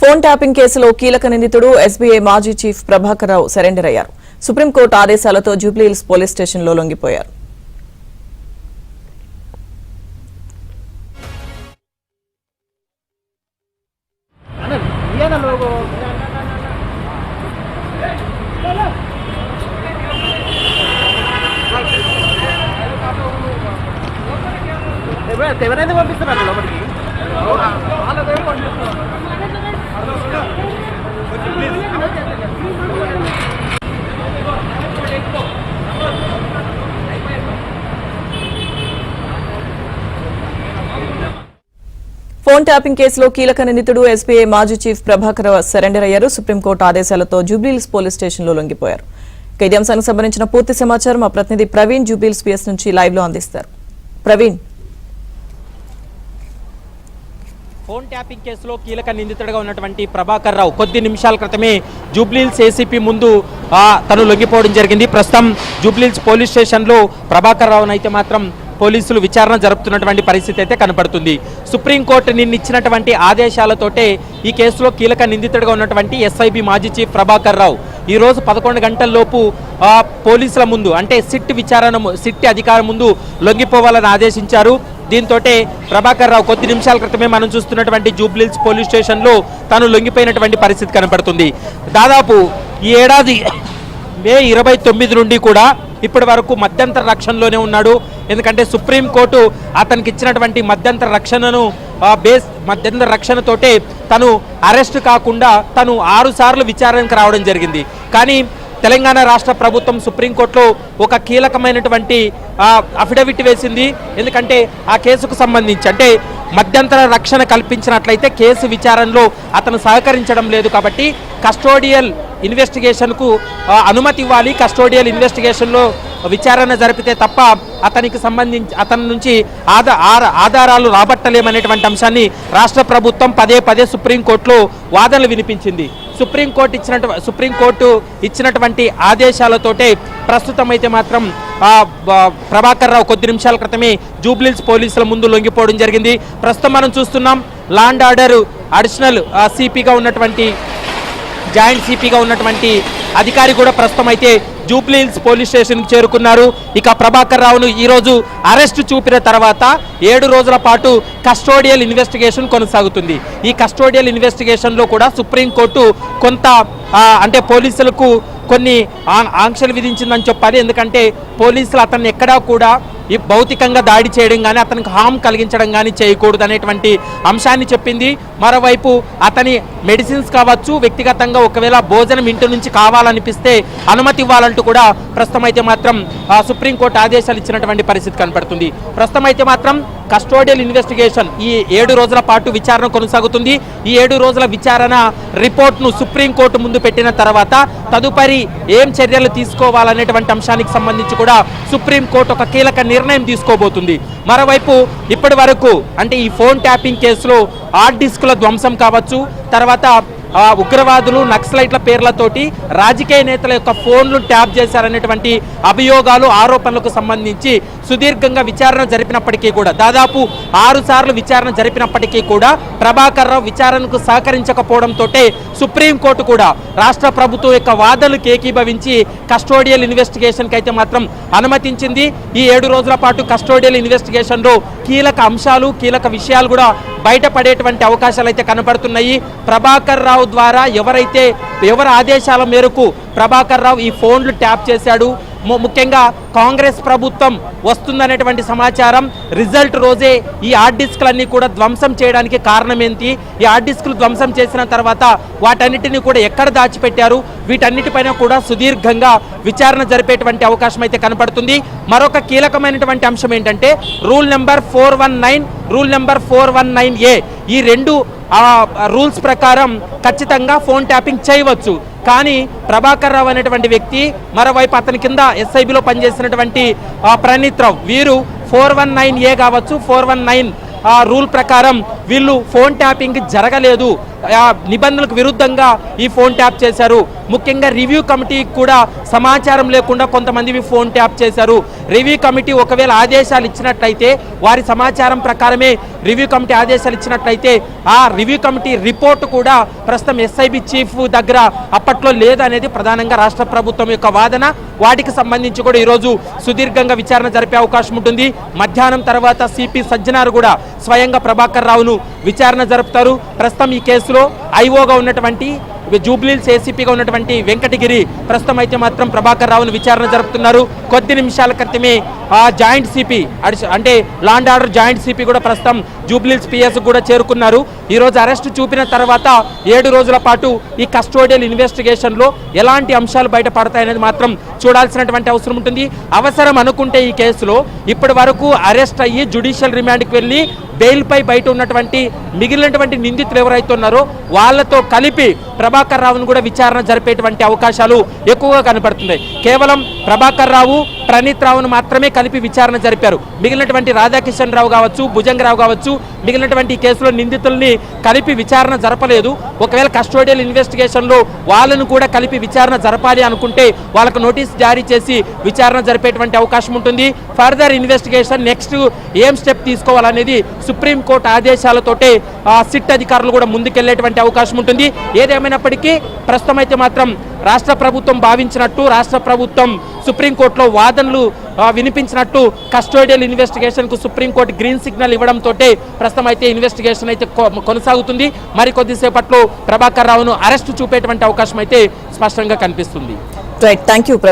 Phone tapping కేసులో కీలక నిందితుడు ఎస్బీఐ మాజీ చీఫ్ ప్రభాకర్ రావు సరెండర్ అయ్యారు. సుప్రీంకోర్టు ఆదేశాలతో జూబ్లీహిల్స్ పోలీస్ స్టేషన్లో లొంగిపోయారు. ఎవరైనా పంపిస్తున్నారు లోపలికి. ఫోన్ ట్యాపింగ్ కేసులో కీలక నిందితుడు ఎస్బీఐ మాజీ చీఫ్ ప్రభాకర్ రావు సరెండర్ అయ్యారు. సుప్రీంకోర్టు ఆదేశాలతో జూబ్లీహిల్స్ పోలీస్ స్టేషన్లో లొంగిపోయారు. ఇదే అంశానికి సంబంధించిన పూర్తి సమాచారం మా ప్రతినిధి ప్రవీణ్ జూబ్లీహిల్స్ పిఎస్ నుంచి లైవ్ లో అందిస్తారు. ప్రవీణ్, ఫోన్ ట్యాపింగ్ కేసులో కీలక నిందితుడిగా ఉన్నటువంటి ప్రభాకర్ రావు కొద్ది నిమిషాల క్రితమే జూబ్లీహిల్స్ ఏసీపీ ముందు తను లొంగిపోవడం జరిగింది. ప్రస్తుతం జూబ్లీహిల్స్ పోలీస్ స్టేషన్లో ప్రభాకర్ రావును అయితే మాత్రం పోలీసులు విచారణ జరుపుతున్నటువంటి పరిస్థితి అయితే కనపడుతుంది. సుప్రీంకోర్టు నిన్నిచ్చినటువంటి ఆదేశాలతోటే ఈ కేసులో కీలక నిందితుడిగా ఉన్నటువంటి ఎస్ఐబి మాజీ చీఫ్ ప్రభాకర్ రావు ఈ రోజు 11 గంటల్లోపు పోలీసుల ముందు అంటే సిట్ అధికారం ముందు లొంగిపోవాలని ఆదేశించారు. దీంతో ప్రభాకర్ రావు కొద్ది నిమిషాల క్రితమే మనం చూస్తున్నటువంటి జూబ్లీహిల్స్ పోలీస్ స్టేషన్లో తాను లొంగిపోయినటువంటి పరిస్థితి కనపడుతుంది. దాదాపు ఈ ఏడాది మే 29 నుండి కూడా ఇప్పటి వరకు మధ్యంతర రక్షణలోనే ఉన్నాడు. ఎందుకంటే సుప్రీంకోర్టు అతనికి ఇచ్చినటువంటి మధ్యంతర రక్షణతోటే తను అరెస్ట్ కాకుండా తను 6 సార్లు విచారణకు రావడం జరిగింది. కానీ తెలంగాణ రాష్ట్ర ప్రభుత్వం సుప్రీంకోర్టులో ఒక కీలకమైనటువంటి అఫిడవిట్ వేసింది. ఎందుకంటే ఆ కేసుకు సంబంధించి అంటే మధ్యంతర రక్షణ కల్పించినట్లయితే కేసు విచారణలో అతను సహకరించడం లేదు కాబట్టి కస్టోడియల్ ఇన్వెస్టిగేషన్కు అనుమతి ఇవ్వాలి. కస్టోడియల్ ఇన్వెస్టిగేషన్లో విచారణ జరిపితే తప్ప అతని నుంచి ఆధారాలు రాబట్టలేమనేటువంటి అంశాన్ని రాష్ట్ర ప్రభుత్వం పదే సుప్రీంకోర్టులో వాదనలు వినిపించింది. సుప్రీంకోర్టు ఇచ్చినటువంటి ఆదేశాలతోటే ప్రస్తుతం అయితే మాత్రం ప్రభాకర్ రావు కొద్ది నిమిషాల క్రితమే జూబ్లీహిల్స్ పోలీసుల ముందు లొంగిపోవడం జరిగింది. ప్రస్తుతం మనం చూస్తున్నాం లాండ్ ఆర్డర్ అడిషనల్ సిపిగా ఉన్నటువంటి జాయింట్ సిపిగా ఉన్నటువంటి అధికారి కూడా ప్రస్తుతం అయితే జూబ్లీహిల్స్ పోలీస్ స్టేషన్కి చేరుకున్నారు. ఇక ప్రభాకర్ రావును ఈరోజు అరెస్టు చూపిన తర్వాత 7 రోజుల పాటు కస్టోడియల్ ఇన్వెస్టిగేషన్ కొనసాగుతుంది. ఈ కస్టోడియల్ ఇన్వెస్టిగేషన్లో కూడా సుప్రీంకోర్టు కొంత అంటే పోలీసులకు కొన్ని ఆంక్షలు విధించిందని చెప్పాలి. ఎందుకంటే పోలీసులు అతన్ని ఎక్కడా కూడా ఈ భౌతికంగా దాడి చేయడం కానీ అతనికి హామ్ కలిగించడం కానీ చేయకూడదు అనేటువంటి అంశాన్ని చెప్పింది. మరోవైపు అతని మెడిసిన్స్ కావచ్చు, వ్యక్తిగతంగా ఒకవేళ భోజనం ఇంటి నుంచి కావాలనిపిస్తే అనుమతి ఇవ్వాలంటూ కూడా ప్రస్తుతం అయితే మాత్రం సుప్రీంకోర్టు ఆదేశాలు ఇచ్చినటువంటి పరిస్థితి కనపడుతుంది. ప్రస్తుతం అయితే మాత్రం కస్టోడియల్ ఇన్వెస్టిగేషన్ ఈ 7 రోజుల పాటు విచారణ కొనసాగుతుంది. ఈ 7 రోజుల విచారణ రిపోర్ట్ను సుప్రీంకోర్టు ముందు పెట్టిన తర్వాత తదుపరి ఏం చర్యలు తీసుకోవాలనేటువంటి అంశానికి సంబంధించి కూడా సుప్రీంకోర్టు ఒక కీలక నిర్ణయం తీసుకోబోతుంది. మరోవైపు ఇప్పటి వరకు అంటే ఈ ఫోన్ ట్యాపింగ్ కేసులో హార్డ్ డిస్కుల ధ్వంసం కావచ్చు, తర్వాత ఉగ్రవాదులు నక్సలైట్ల పేర్లతోటి రాజకీయ నేతల యొక్క ఫోన్లు ట్యాప్ చేశారనేటువంటి అభియోగాలు ఆరోపణలకు సంబంధించి సుదీర్ఘంగా విచారణ జరిపినప్పటికీ కూడా దాదాపు 6 సార్లు విచారణ జరిపినప్పటికీ కూడా ప్రభాకర్ రావు విచారణకు సహకరించకపోవడంతో సుప్రీంకోర్టు కూడా రాష్ట్ర ప్రభుత్వం యొక్క వాదనలు ఏకీభవించి కస్టోడియల్ ఇన్వెస్టిగేషన్కి అయితే మాత్రం అనుమతించింది. ఈ 7 రోజుల పాటు కస్టోడియల్ ఇన్వెస్టిగేషన్లో కీలక అంశాలు కీలక విషయాలు కూడా బయటపడేటువంటి అవకాశాలు అయితే కనపడుతున్నాయి. ప్రభాకర్ రావు ద్వారా ఎవరి ఆదేశాల మేరకు ప్రభాకర్ రావు ఈ ఫోన్లు ట్యాప్ చేశాడు, ముఖ్యంగా కాంగ్రెస్ ప్రభుత్వం వస్తుందనేటువంటి సమాచారం రిజల్ట్ రోజే ఈ హార్డ్ డిస్క్లన్నీ కూడా ధ్వంసం చేయడానికి కారణం ఏంటి, ఈ హార్డ్ డిస్క్లు ధ్వంసం చేసిన తర్వాత వాటన్నిటిని కూడా ఎక్కడ దాచిపెట్టారు, వీటన్నిటిపైన కూడా సుదీర్ఘంగా విచారణ జరిపేటువంటి అవకాశం అయితే కనపడుతుంది. మరొక కీలకమైనటువంటి అంశం ఏంటంటే rule number 419 rule number 419A ఈ 2 రూల్స్ ప్రకారం ఖచ్చితంగా ఫోన్ ట్యాపింగ్ చేయవచ్చు. కానీ ప్రభాకర్ రావు అనేటువంటి వ్యక్తి, మరోవైపు అతని కింద ఎస్ఐబిలో పనిచేసినటువంటి ప్రణీత్ రావు, వీరు 419A కావచ్చు 419 రూల్ ప్రకారం వీళ్ళు ఫోన్ ట్యాపింగ్ జరగలేదు, నిబంధనలకు విరుద్ధంగా ఈ ఫోన్ ట్యాప్ చేశారు. ముఖ్యంగా రివ్యూ కమిటీకి కూడా సమాచారం లేకుండా కొంతమంది ఫోన్ ట్యాప్ చేశారు. రివ్యూ కమిటీ ఒకవేళ ఆదేశాలు ఇచ్చినట్లయితే, వారి సమాచారం ప్రకారమే రివ్యూ కమిటీ ఆదేశాలు ఇచ్చినట్లయితే ఆ రివ్యూ కమిటీ రిపోర్ట్ కూడా ప్రస్తుతం ఎస్ఐబి చీఫ్ దగ్గర అప్పట్లో లేదనేది ప్రధానంగా రాష్ట్ర ప్రభుత్వం యొక్క వాదన. వాటికి సంబంధించి కూడా ఈరోజు సుదీర్ఘంగా విచారణ జరిపే అవకాశం ఉంటుంది. మధ్యాహ్నం తర్వాత సిపి సజ్జనార్ కూడా స్వయంగా ప్రభాకర్ రావును విచారణ జరుపుతారు. ప్రస్తుతం ఈ కేసులో ఐఓగా ఉన్నటువంటి జూబ్లీహిల్స్ ఏసీపీగా ఉన్నటువంటి వెంకటగిరి ప్రస్తుతం అయితే మాత్రం ప్రభాకర్ రావును విచారణ జరుపుతున్నారు. కొద్ది నిమిషాల క్రితమే ఆ జాయింట్ సిపి అంటే లాండ్ ఆర్డర్ జాయింట్ సిపి కూడా ప్రస్తుతం జూబ్లీహిల్స్ పిఎస్ కూడా చేరుకున్నారు. ఈరోజు అరెస్టు చూపిన తర్వాత 7 రోజుల పాటు ఈ కస్టోడియల్ ఇన్వెస్టిగేషన్లో ఎలాంటి అంశాలు బయటపడతాయనేది మాత్రం చూడాల్సినటువంటి అవసరం ఉంటుంది. అవసరం అనుకుంటే ఈ కేసులో ఇప్పటి వరకు అరెస్ట్ అయ్యి జ్యుడిషియల్ రిమాండ్కి వెళ్ళి బెయిల్పై బయట ఉన్నటువంటి మిగిలినటువంటి నిందితులు ఎవరైతే ఉన్నారో వాళ్ళతో కలిపి ప్రభాకర్ రావును కూడా విచారణ జరిపేటువంటి అవకాశాలు ఎక్కువగా కనపడుతున్నాయి. కేవలం ప్రభాకర్ రావు, ప్రణీత్ రావును మాత్రమే కలిపి విచారణ జరిపారు. మిగిలినటువంటి రాధాకిషన్ రావు కావచ్చు, భుజంగరావు కావచ్చు, మిగిలినటువంటి ఈ కేసులో నిందితుల్ని కలిపి విచారణ జరపలేదు. ఒకవేళ కస్టోడియల్ ఇన్వెస్టిగేషన్లో వాళ్ళను కూడా కలిపి విచారణ జరపాలి అనుకుంటే వాళ్ళకు నోటీస్ జారీ చేసి విచారణ జరిపేటువంటి అవకాశం ఉంటుంది. ఫర్దర్ ఇన్వెస్టిగేషన్ నెక్స్ట్ ఏం స్టెప్ తీసుకోవాలనేది సుప్రీంకోర్టు ఆదేశాలతోటే సిట్ అధికారులు కూడా ముందుకెళ్లేటువంటి అవకాశం ఉంటుంది. ఏదేమైనప్పటికీ ప్రస్తుతం అయితే మాత్రం రాష్ట్ర ప్రభుత్వం భావించినట్టు, రాష్ట్ర ప్రభుత్వం సుప్రీంకోర్టులో వాదనలు వినిపించినట్టు కస్టోడియల్ ఇన్వెస్టిగేషన్కు సుప్రీంకోర్టు గ్రీన్ సిగ్నల్ ఇవ్వడంతో ప్రస్తుతం అయితే ఇన్వెస్టిగేషన్ అయితే కొనసాగుతుంది. మరి కొద్దిసేపట్లో ప్రభాకర్ రావును అరెస్టు చూపేటువంటి అవకాశం అయితే స్పష్టంగా కనిపిస్తుంది. Right, thank you.